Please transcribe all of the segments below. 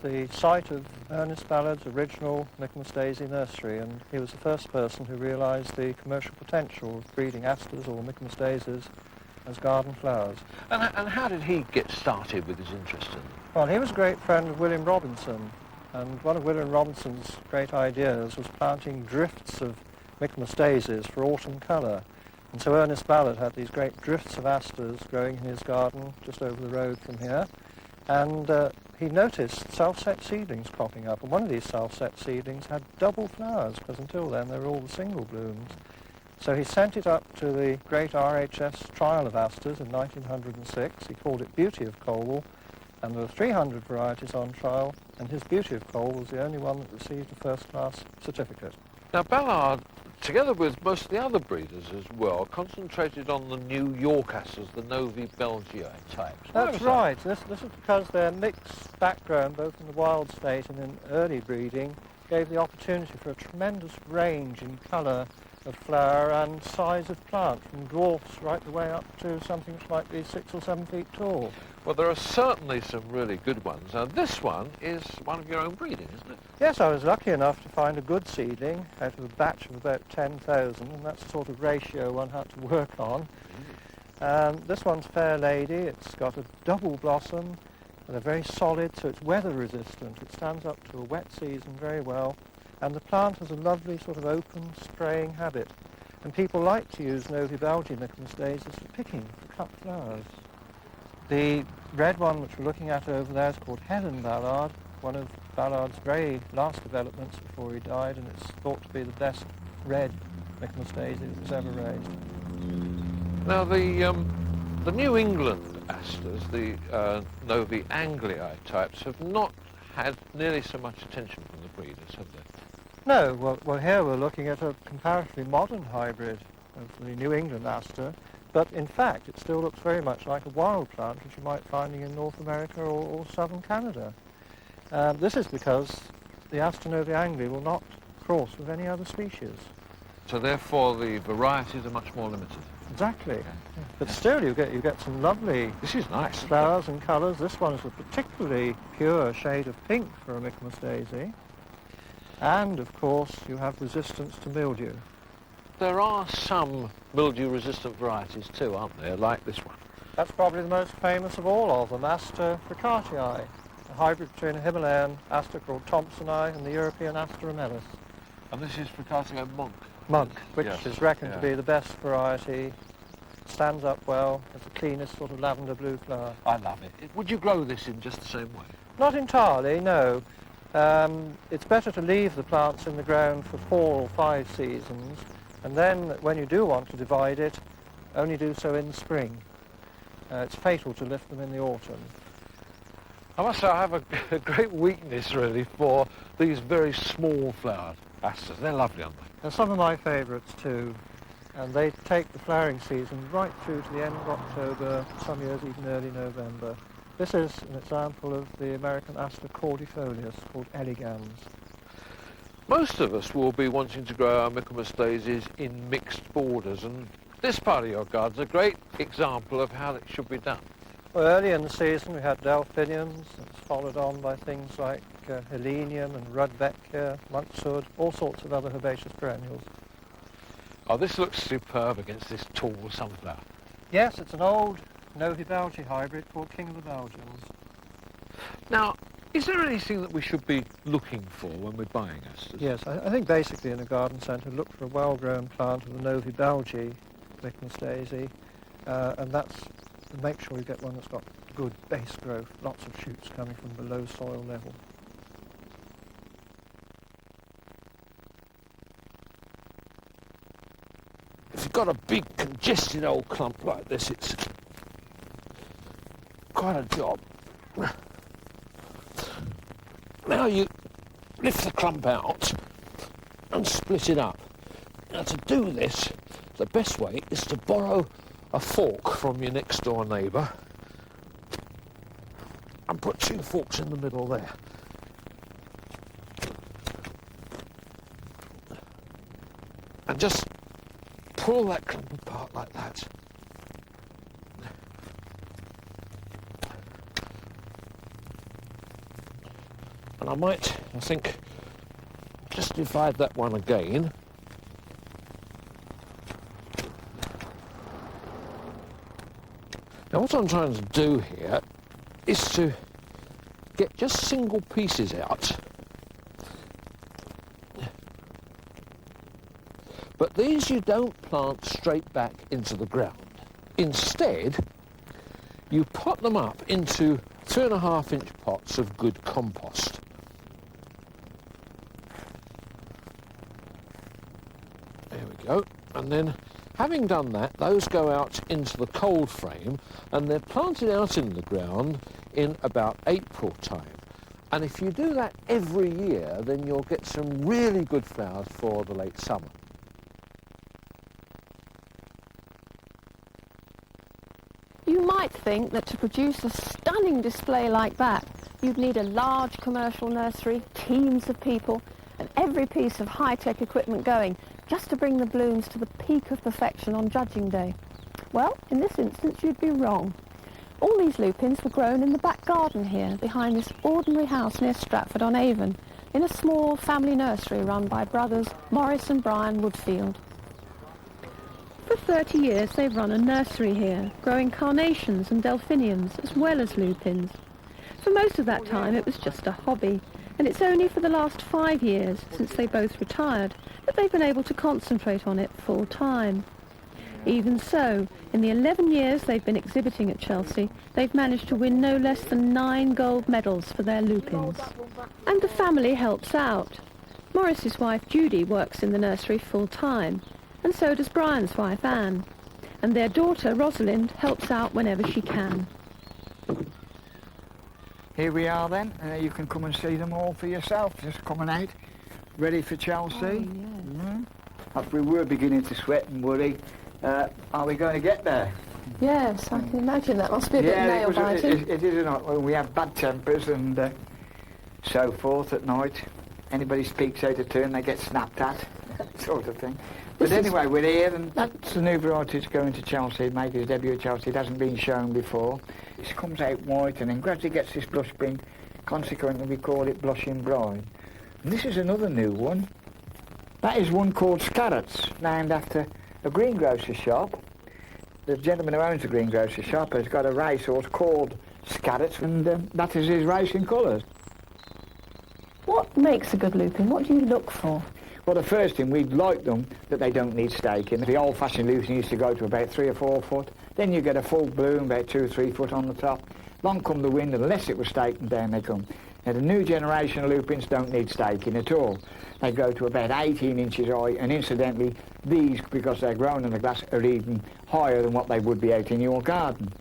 the site of Ernest Ballard's original Michaelmas daisy nursery, and he was the first person who realised the commercial potential of breeding asters or Michaelmas daisies as garden flowers. And how did he get started with his interest in them? Well, he was a great friend of William Robinson, and one of William Robinson's great ideas was planting drifts of Michaelmas daisies for autumn colour. And so Ernest Ballard had these great drifts of asters growing in his garden just over the road from here. And he noticed self-set seedlings cropping up. And one of these self-set seedlings had double flowers, because until then they were all the single blooms. So he sent it up to the great RHS trial of asters in 1906. He called it Beauty of Colwell. And there were 300 varieties on trial. And his Beauty of Colwell was the only one that received a first-class certificate. Now, Ballard, together with most of the other breeders as well, concentrated on the New York asters, the Novi Belgiae types. That's right. This is because their mixed background, both in the wild state and in early breeding, gave the opportunity for a tremendous range in colour of flower and size of plant, from dwarfs right the way up to something which might be 6 or 7 feet tall. Well, there are certainly some really good ones. Now, this one is one of your own breeding, isn't it? Yes, I was lucky enough to find a good seedling out of a batch of about 10,000, and that's the sort of ratio one had to work on. This one's Fair Lady. It's got a double blossom, and they're very solid, so it's weather resistant. It stands up to a wet season very well, and the plant has a lovely sort of open spraying habit. And people like to use Novi Belgiae Michaelmas daisies for picking, for cut flowers. The red one which we're looking at over there is called Helen Ballard, one of Ballard's very last developments before he died, and it's thought to be the best red Michaelmas daisy that was ever raised. Now, the New England asters, the Novi Angliae types, have not had nearly so much attention from the breeders, have they? No, well here we're looking at a comparatively modern hybrid of the New England aster, but in fact it still looks very much like a wild plant which you might find in North America or southern Canada. This is because the Aster Novi Angliae will not cross with any other species. So therefore the varieties are much more limited. Exactly. But still you get some lovely This is nice. flowers and colours. This one is a particularly pure shade of pink for a Michaelmas daisy. And of course you have resistance to mildew. There are some mildew-resistant varieties too, aren't there, like this one? That's probably the most famous of all of them, Aster fricatii, a hybrid between a Himalayan aster called Thompsoni and the European Aster amelis. And this is Fricatia monk. Monk, which Yes, is reckoned yeah. to be the best variety, stands up well, has the cleanest sort of lavender blue flower. I love it. Would you grow this in just the same way? Not entirely, no. It's better to leave the plants in the ground for 4 or 5 seasons, and then when you do want to divide it, only do so in the spring. It's fatal to lift them in the autumn. I must say I have a great weakness really for these very small flowered asters. They're lovely, aren't they? They're some of my favourites too, and they take the flowering season right through to the end of October, some years even early November. This is an example of the American Aster cordifolius, called elegans. Most of us will be wanting to grow our Michaelmas daisies in mixed borders, and this part of your garden's a great example of how it should be done. Well, early in the season we had delphiniums, it's followed on by things like helenium and rudbeckia, monkshood, all sorts of other herbaceous perennials. Oh, this looks superb against this tall sunflower. Yes, it's an old Novi Belgiae hybrid called King of the Belgians. Now, is there anything that we should be looking for when we're buying asters? Yes, I think basically in a garden centre look for a well-grown plant of the Novi Belgiae Michaelmas daisy, and that's to make sure you get one that's got good base growth, lots of shoots coming from below soil level. If you've got a big congested old clump like this, it's quite a job. Now you lift the clump out and split it up. Now to do this, the best way is to borrow a fork from your next door neighbour and put 2 forks in the middle there. And just pull that clump apart like that. And I think, just divide that one again. Now what I'm trying to do here is to get just single pieces out. But these you don't plant straight back into the ground. Instead, you pot them up into 3.5-inch pots of good compost. There we go. And then, having done that, those go out into the cold frame and they're planted out in the ground in about April time. And if you do that every year, then you'll get some really good flowers for the late summer. You might think that to produce a stunning display like that, you'd need a large commercial nursery, teams of people, and every piece of high-tech equipment going, just to bring the blooms to the peak of perfection on judging day. Well, in this instance, you'd be wrong. All these lupins were grown in the back garden here, behind this ordinary house near Stratford-on-Avon, in a small family nursery run by brothers Maurice and Brian Woodfield. For 30 years they've run a nursery here, growing carnations and delphiniums as well as lupins. For most of that time it was just a hobby, and it's only for the last 5 years, since they both retired, that they've been able to concentrate on it full time. Even so, in the 11 years they've been exhibiting at Chelsea, they've managed to win no less than 9 gold medals for their lupins. And the family helps out. Maurice's wife Judy works in the nursery full time, and so does Brian's wife Anne, and their daughter Rosalind helps out whenever she can. Here we are then, you can come and see them all for yourself, just coming out, ready for Chelsea. Oh, yes. As we were beginning to sweat and worry, are we going to get there? Yes, I can imagine that must be a bit nail-biting. It is not. Well, we have bad tempers and so forth at night. Anybody speaks out of turn, they get snapped at, sort of thing. But anyway, we're here, and that's the new variety that's going to Chelsea, making its debut at Chelsea. It hasn't been shown before. It comes out white and then gradually gets this blush pink. Consequently, we call it Blushing Bride. And this is another new one. That is one called Scarrets, named after a greengrocer's shop. The gentleman who owns the greengrocer's shop has got a racehorse called Scarrets, and that is his racing colours. What makes a good lupin? What do you look for? Well, the first thing, we'd like them that they don't need staking. The old-fashioned lupin used to go to about 3 or 4 foot. Then you get a full bloom, about 2 or 3 foot on the top. Long come the wind, unless it was staked, and down they come. Now, the new generation of lupins don't need staking at all. They go to about 18 inches high, and incidentally, these, because they're grown in the glass, are even higher than what they would be out in your garden.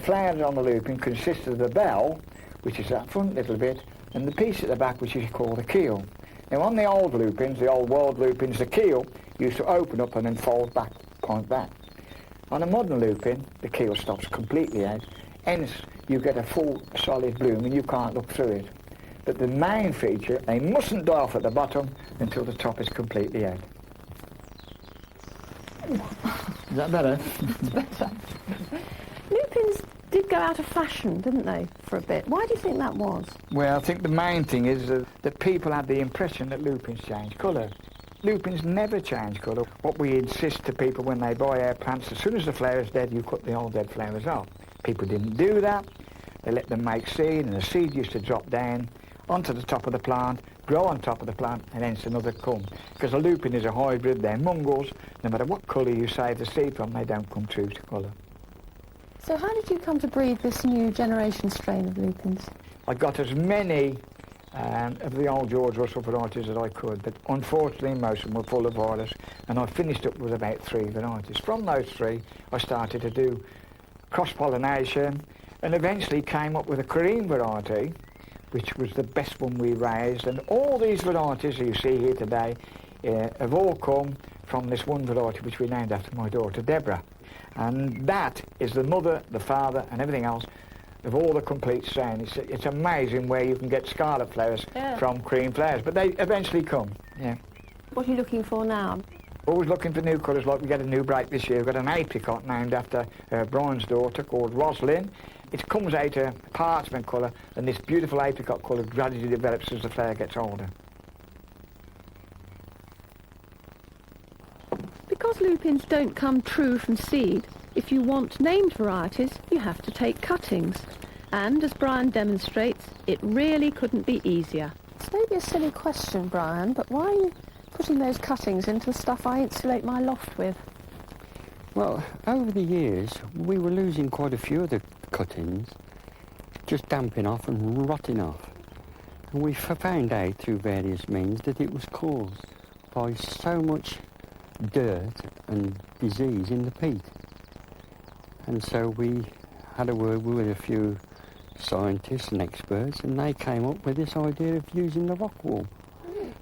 Flowers on the lupin consist of the bell, which is that front little bit, and the piece at the back, which is called a keel. Now, on the old lupins, the old world lupins, the keel used to open up and then fold back, point back. On a modern lupin, the keel stops completely out, hence you get a full solid bloom and you can't look through it. But the main feature, they mustn't die off at the bottom until the top is completely out. Is that better? It's better. Lupins did go out of fashion, didn't they, for a bit? Why do you think that was? Well, I think the main thing is that people had the impression that lupins change colour. Lupins never change colour. What we insist to people when they buy our plants, as soon as the flower's dead, you cut the old dead flowers off. People didn't do that. They let them make seed, and the seed used to drop down onto the top of the plant, grow on top of the plant, and hence another come. Because a lupin is a hybrid, they're mongrels. No matter what colour you save the seed from, they don't come true to colour. So how did you come to breed this new generation strain of lupins? I got as many of the old George Russell varieties as I could, but unfortunately most of them were full of virus, and I finished up with about 3 varieties. From those 3, I started to do cross-pollination, and eventually came up with a Korean variety, which was the best one we raised, and all these varieties you see here today have all come from this one variety which we named after my daughter Deborah. And that is the mother, the father, and everything else of all the complete strain. It's amazing where you can get scarlet flowers from cream flowers, but they eventually come, yeah. What are you looking for now? Always looking for new colours, like we get a new break this year. We've got an apricot named after Brian's daughter called Roslyn. It comes out a parchment colour, and this beautiful apricot colour gradually develops as the flower gets older. Because lupins don't come true from seed, if you want named varieties, you have to take cuttings. And as Brian demonstrates, it really couldn't be easier. It's maybe a silly question, Brian, but why are you putting those cuttings into the stuff I insulate my loft with? Well, over the years, we were losing quite a few of the cuttings, just damping off and rotting off. And we found out through various means that it was caused by so much dirt and disease in the peat. And so we had a word with a few scientists and experts, and they came up with this idea of using the rock wool.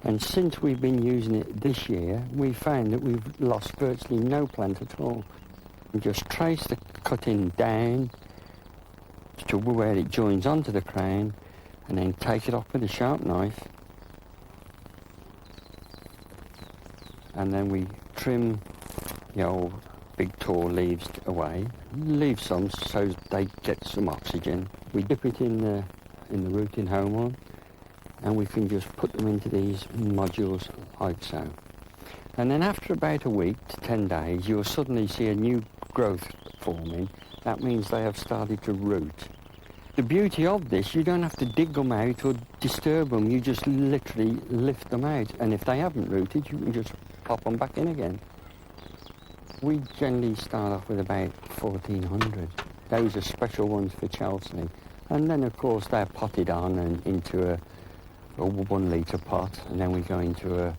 And since we've been using it this year, we found that we've lost virtually no plant at all. We just trace the cutting down to where it joins onto the crown, and then take it off with a sharp knife, and then we trim the old big tall leaves away, leave some so they get some oxygen. We dip it in the rooting home, and we can just put them into these modules like so. And then after about a week to 10 days, you'll suddenly see a new growth forming. That means they have started to root. The beauty of this, you don't have to dig them out or disturb them, you just literally lift them out. And if they haven't rooted, you can just pop them back in again. We generally start off with about 1,400. Those are special ones for Chelsea. And then, of course, they're potted on and into a 1 litre pot, and then we go into a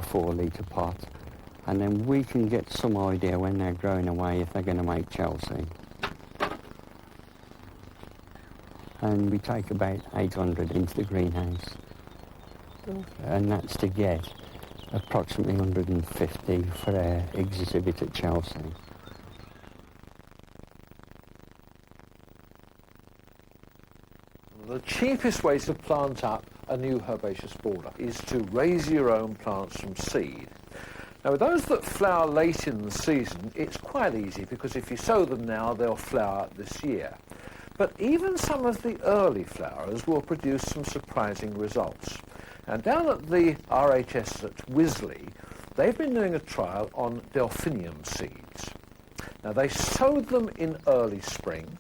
4 litre pot. And then we can get some idea when they're growing away if they're going to make Chelsea. And we take about 800 into the greenhouse. And that's to get approximately 150 for our exhibit at Chelsea. The cheapest way to plant up a new herbaceous border is to raise your own plants from seed. Now, with those that flower late in the season, it's quite easy because if you sow them now, they'll flower this year. But even some of the early flowers will produce some surprising results. And down at the RHS at Wisley, they've been doing a trial on delphinium seeds. Now, they sowed them in early spring.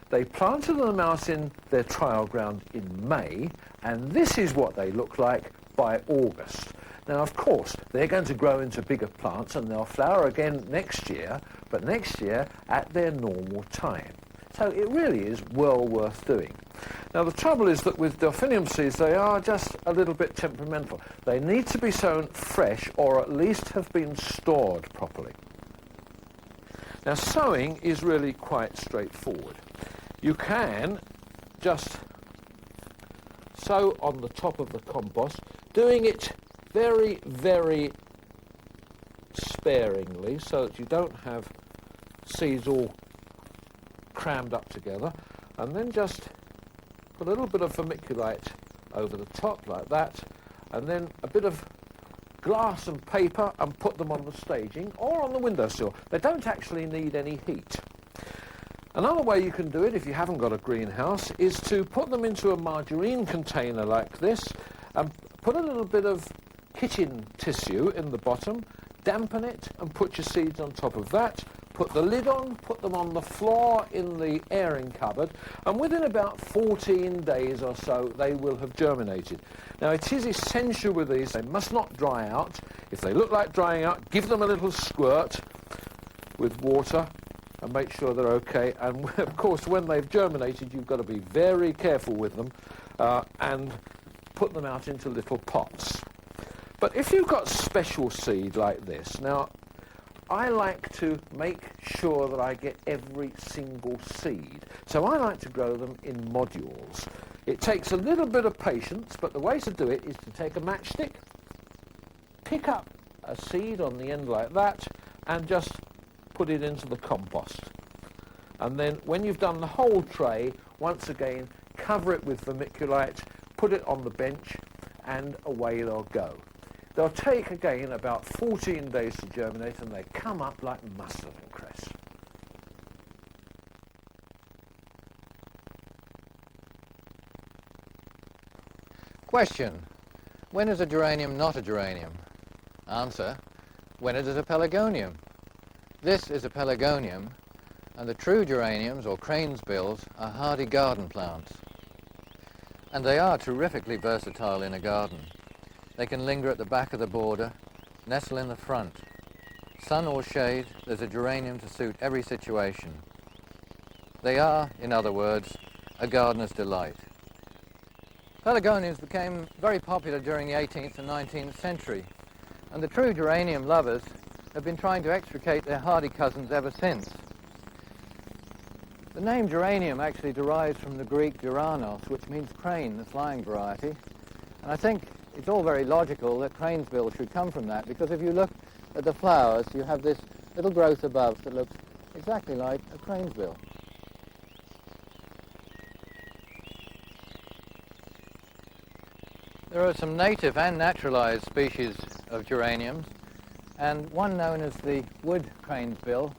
They planted them out in their trial ground in May, and this is what they look like by August. Now, of course, they're going to grow into bigger plants and they'll flower again next year, but next year at their normal time. So it really is well worth doing. Now, the trouble is that with delphinium seeds, they are just a little bit temperamental. They need to be sown fresh or at least have been stored properly. Now, sowing is really quite straightforward. You can just sow on the top of the compost, doing it very, very sparingly so that you don't have seeds all crammed up together, and then just put a little bit of vermiculite over the top like that, and then a bit of glass and paper and put them on the staging or on the windowsill. They don't actually need any heat. Another way you can do it if you haven't got a greenhouse is to put them into a margarine container like this and put a little bit of kitchen tissue in the bottom, dampen it and put your seeds on top of that, put the lid on, put them on the floor in the airing cupboard, and within about 14 days or so they will have germinated. Now, it is essential with these, they must not dry out. If they look like drying out, give them a little squirt with water and make sure they're okay. And of course, when they've germinated, you've got to be very careful with them and put them out into little pots. But if you've got special seed like this, now I like to make sure that I get every single seed. So I like to grow them in modules. It takes a little bit of patience, but the way to do it is to take a matchstick, pick up a seed on the end like that, and just put it into the compost. And then when you've done the whole tray, once again, cover it with vermiculite, put it on the bench, and away they'll go. They'll take, again, about 14 days to germinate, and they come up like mustard and cress. Question: when is a geranium not a geranium? Answer: when it is a pelargonium. This is a pelargonium, and the true geraniums, or cranesbills, are hardy garden plants. And they are terrifically versatile in a garden. They can linger at the back of the border, nestle in the front. Sun or shade, there's a geranium to suit every situation. They are, in other words, a gardener's delight. Pelargoniums became very popular during the 18th and 19th century, and the true geranium lovers have been trying to extricate their hardy cousins ever since. The name geranium actually derives from the Greek geranos, which means crane, the flying variety, and I think it's all very logical that cranesbill should come from that, because if you look at the flowers, you have this little growth above that looks exactly like a cranesbill. There are some native and naturalized species of geraniums, and one known as the wood cranesbill,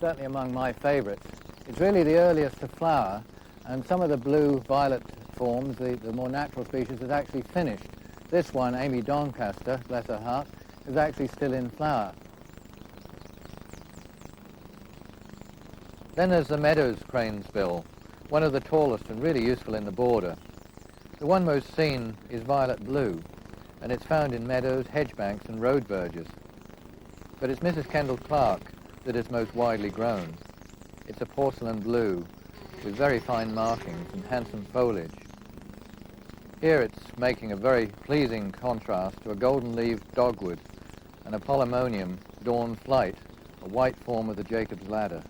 certainly among my favorites. It's really the earliest to flower, and some of the blue-violet forms, the more natural species, is actually finished. This one, Amy Doncaster, bless her heart, is actually still in flower. Then there's the Meadows cranesbill, one of the tallest and really useful in the border. The one most seen is violet blue, and it's found in meadows, hedge banks and road verges. But it's Mrs. Kendall Clark that is most widely grown. It's a porcelain blue with very fine markings and handsome foliage. Here it's making a very pleasing contrast to a golden-leaved dogwood and a polemonium dawn flight, a white form of the Jacob's ladder.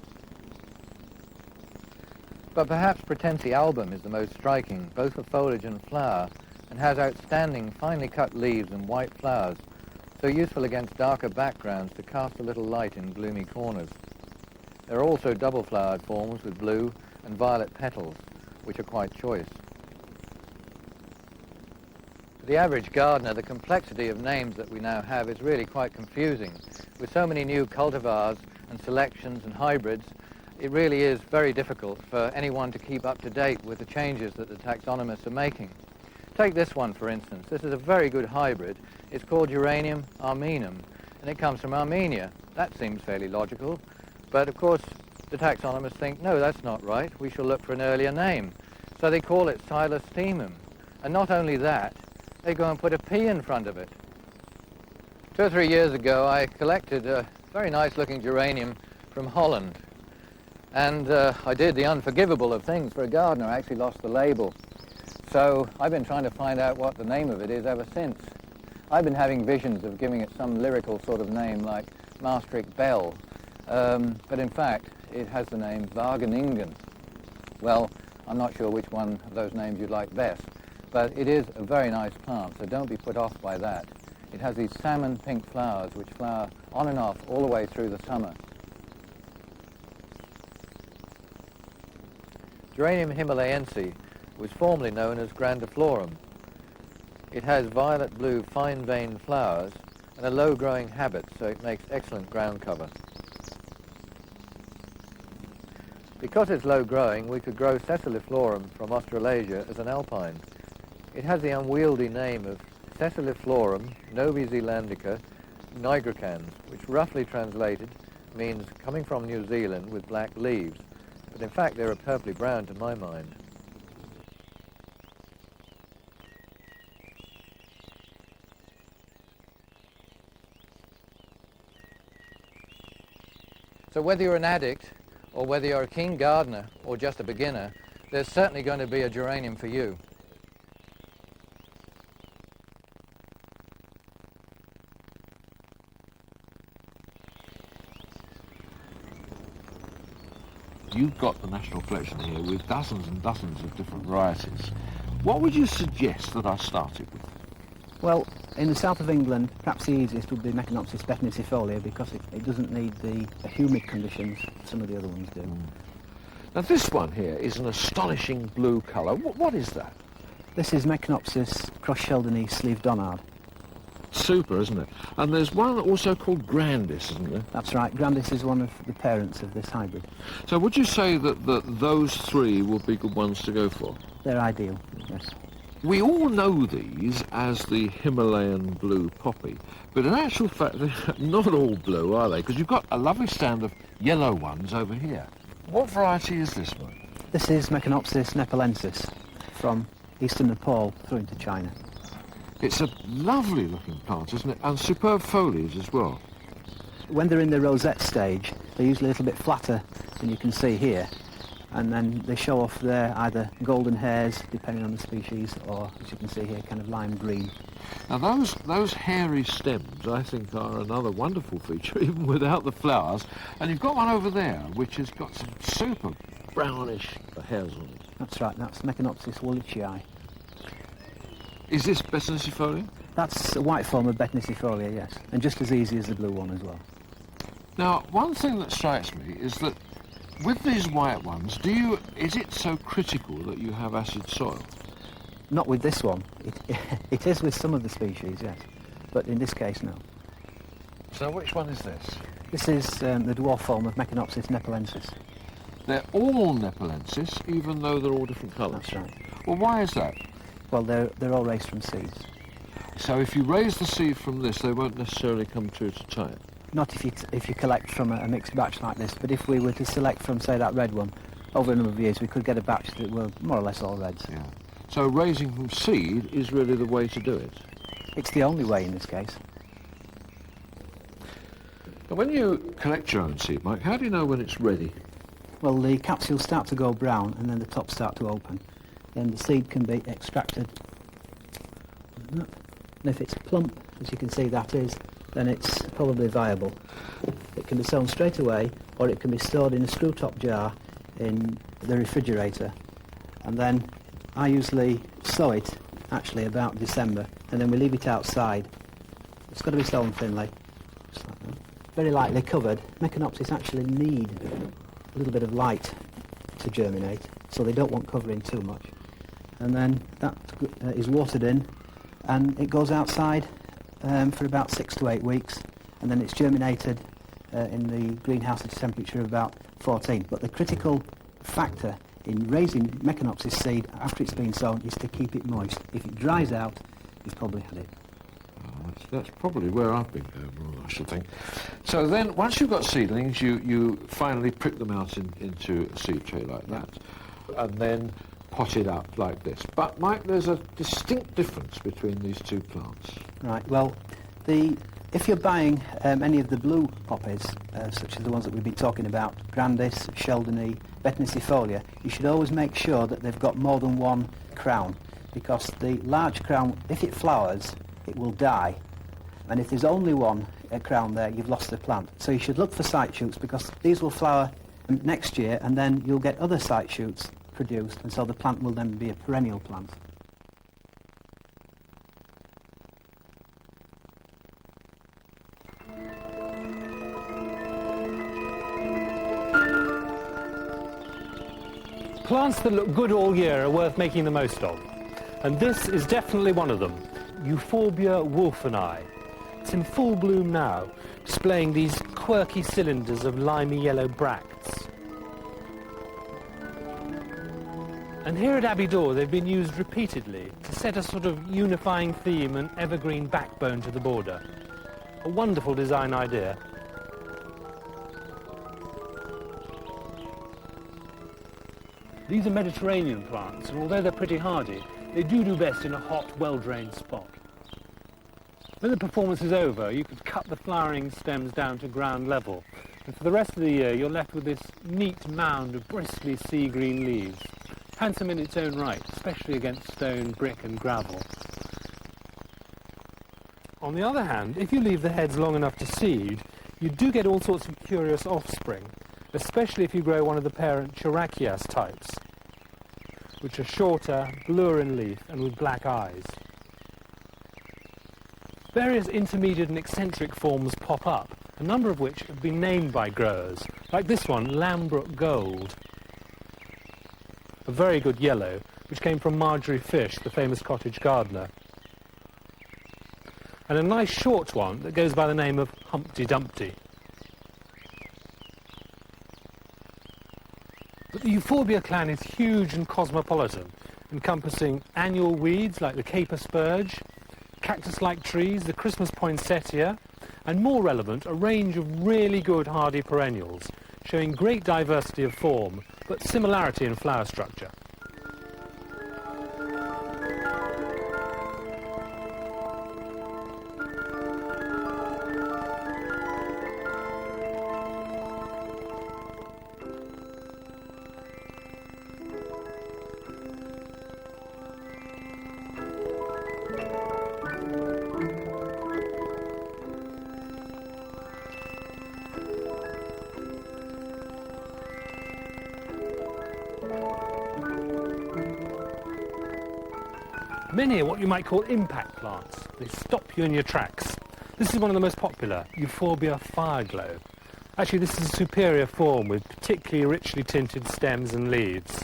But perhaps Pratense album is the most striking, both for foliage and flower, and has outstanding finely cut leaves and white flowers, so useful against darker backgrounds to cast a little light in gloomy corners. There are also double-flowered forms with blue and violet petals, which are quite choice. For the average gardener, the complexity of names that we now have is really quite confusing. With so many new cultivars and selections and hybrids, it really is very difficult for anyone to keep up to date with the changes that the taxonomists are making. Take this one, for instance. This is a very good hybrid. It's called Geranium armenum, and it comes from Armenia. That seems fairly logical. But, of course, the taxonomists think, no, that's not right. We shall look for an earlier name. So they call it Silestemum. And not only that, they go and put a P in front of it. 2 or 3 years ago, I collected a very nice-looking geranium from Holland. And I did the unforgivable of things for a gardener. I actually lost the label. So I've been trying to find out what the name of it is ever since. I've been having visions of giving it some lyrical sort of name like Maastricht Bell. But in fact, it has the name Wageningen. Well, I'm not sure which one of those names you'd like best, but it is a very nice plant, so don't be put off by that. It has these salmon pink flowers which flower on and off all the way through the summer. Geranium himalayense was formerly known as grandiflorum. It has violet-blue fine-veined flowers and a low-growing habit, so it makes excellent ground cover. Because it's low-growing, we could grow Sessiliflorum from Australasia as an alpine. It has the unwieldy name of Sessiliflorum novi-zelandica nigricans, which roughly translated means coming from New Zealand with black leaves. But in fact, they're a purply brown to my mind. So whether you're an addict, or whether you're a keen gardener, or just a beginner, there's certainly going to be a geranium for you. You've got the National Collection here with dozens and dozens of different varieties. What would you suggest that I started with? Well, in the south of England, perhaps the easiest would be Michaelmas bethnicifolia because it doesn't need the humid conditions some of the other ones do. Now this one here is an astonishing blue colour. What is that? This is Michaelmas cross-Sheldonese sleeve Donard. super, isn't it? And there's one also called Grandis, isn't there? That's right. Grandis is one of the parents of this hybrid. So would you say that those three would be good ones to go for? They're ideal, yes. We all know these as the Himalayan blue poppy, but in actual fact they're not all blue, are they? Because you've got a lovely stand of yellow ones over here. What variety is this one? This is Meconopsis nepalensis from eastern Nepal through into China. It's a lovely looking plant, isn't it? And superb foliage as well. When they're in the rosette stage, they're usually a little bit flatter than you can see here. And then they show off their either golden hairs, depending on the species, or, as you can see here, kind of lime green. Now those hairy stems, I think, are another wonderful feature, even without the flowers. And you've got one over there, which has got some super brownish hairs on it. That's right, that's Meconopsis wallichii. Is this Bettenicifolia? That's a white form of Bettenicifolia, yes, and just as easy as the blue one as well. Now, one thing that strikes me is that with these white ones, is it so critical that you have acid soil? Not with this one. It is with some of the species, yes, but in this case, no. So which one is this? This is the dwarf form of Meconopsis nepalensis. They're all nepalensis, even though they're all different colours. That's right. Well, why is that? Well, they're all raised from seeds. So if you raise the seed from this, they won't necessarily come true to type? Not if you collect from a mixed batch like this, but if we were to select from, say, that red one, over a number of years, we could get a batch that were more or less all reds. Yeah. So raising from seed is really the way to do it? It's the only way in this case. Now, when you collect your own seed, Mike, how do you know when it's ready? Well, the capsules start to go brown and then the tops start to open. Then the seed can be extracted. And if it's plump, as you can see that is, then it's probably viable. It can be sown straight away, or it can be stored in a screw-top jar in the refrigerator. And then I usually sow it, actually, about December, and then we leave it outside. It's got to be sown thinly, just like that. Very lightly covered. Meconopsis actually need a little bit of light to germinate, so they don't want covering too much. And then that is watered in, and it goes outside for about 6 to 8 weeks, and then it's germinated in the greenhouse at a temperature of about 14. But the critical factor in raising Meconopsis seed after it's been sown is to keep it moist. If it dries out, you've probably had it. Oh, that's probably where I've been going wrong, I should think. So then, once you've got seedlings, you finally prick them out into a seed tray like that, and then pot it up like this. But, Mike, there's a distinct difference between these two plants. Right, well, if you're buying any of the blue poppies, such as the ones that we've been talking about, Grandis, Sheldony, Bettenicifolia, you should always make sure that they've got more than one crown, because the large crown, if it flowers, it will die. And if there's only one crown there, you've lost the plant. So you should look for sight shoots, because these will flower next year, and then you'll get other sight shoots produced, and so the plant will then be a perennial plant. Plants that look good all year are worth making the most of, and this is definitely one of them, Euphorbia wolfeni. It's in full bloom now, displaying these quirky cylinders of limey yellow bracts. And here at Abbey Door they've been used repeatedly to set a sort of unifying theme and evergreen backbone to the border. A wonderful design idea. These are Mediterranean plants, and although they're pretty hardy, they do best in a hot, well-drained spot. When the performance is over, you could cut the flowering stems down to ground level, and for the rest of the year you're left with this neat mound of bristly sea green leaves. Handsome in its own right, especially against stone, brick and gravel. On the other hand, if you leave the heads long enough to seed, you do get all sorts of curious offspring, especially if you grow one of the parent Euphorbias types, which are shorter, bluer in leaf and with black eyes. Various intermediate and eccentric forms pop up, a number of which have been named by growers, like this one, Lambrook Gold. A very good yellow, which came from Marjorie Fish, the famous cottage gardener. and a nice short one that goes by the name of Humpty Dumpty. But the Euphorbia clan is huge and cosmopolitan, encompassing annual weeds like the caper spurge, cactus-like trees, the Christmas poinsettia, and more relevant, a range of really good hardy perennials, showing great diversity of form, but similarity in flower structure. Many are what you might call impact plants. They stop you in your tracks. This is one of the most popular, Euphorbia fireglow. Actually, this is a superior form with particularly richly tinted stems and leaves.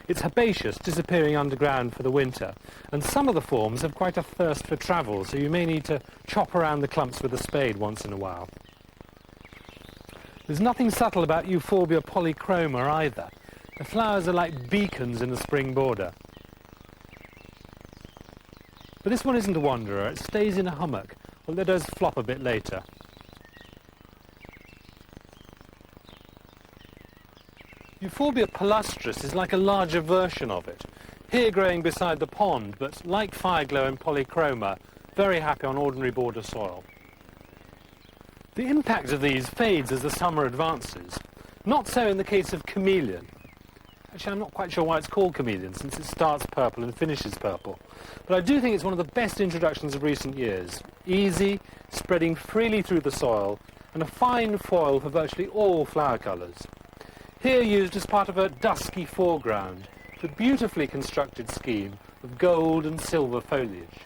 It's herbaceous, disappearing underground for the winter, and some of the forms have quite a thirst for travel, so you may need to chop around the clumps with a spade once in a while. There's nothing subtle about Euphorbia polychroma either. The flowers are like beacons in a spring border. But this one isn't a wanderer, it stays in a hummock, although it does flop a bit later. Euphorbia palustris is like a larger version of it, here growing beside the pond, but like fireglow and polychroma, very happy on ordinary border soil. The impact of these fades as the summer advances, not so in the case of chameleon. Actually, I'm not quite sure why it's called chameleon, since it starts purple and finishes purple. But I do think it's one of the best introductions of recent years. Easy, spreading freely through the soil, and a fine foil for virtually all flower colours. Here used as part of a dusky foreground, with a beautifully constructed scheme of gold and silver foliage.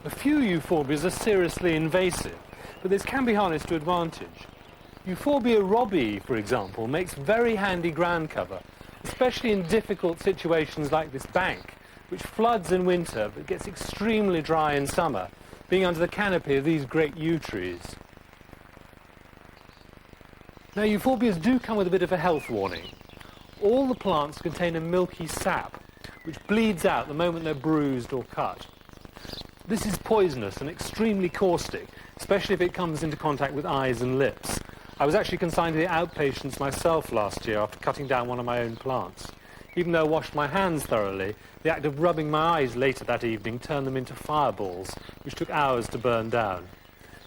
A few euphorbias are seriously invasive, but this can be harnessed to advantage. Euphorbia robbii, for example, makes very handy ground cover, especially in difficult situations like this bank, which floods in winter but gets extremely dry in summer, being under the canopy of these great yew trees. Now, euphorbias do come with a bit of a health warning. All the plants contain a milky sap, which bleeds out the moment they're bruised or cut. This is poisonous and extremely caustic, especially if it comes into contact with eyes and lips. I was actually consigned to the outpatients myself last year after cutting down one of my own plants. Even though I washed my hands thoroughly, the act of rubbing my eyes later that evening turned them into fireballs, which took hours to burn down.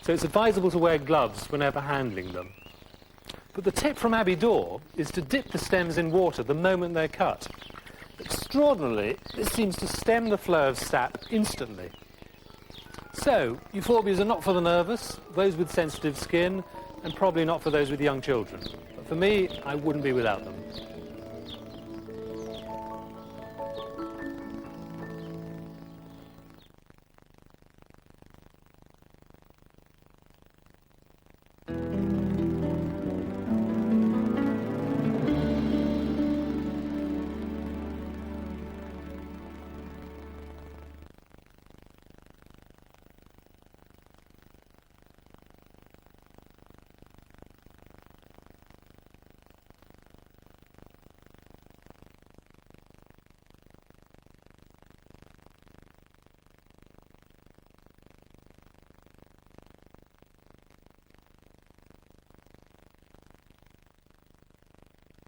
So it's advisable to wear gloves whenever handling them. But the tip from Abbey Dore is to dip the stems in water the moment they're cut. Extraordinarily, this seems to stem the flow of sap instantly. So, euphorbias are not for the nervous, those with sensitive skin, and probably not for those with young children. But for me, I wouldn't be without them.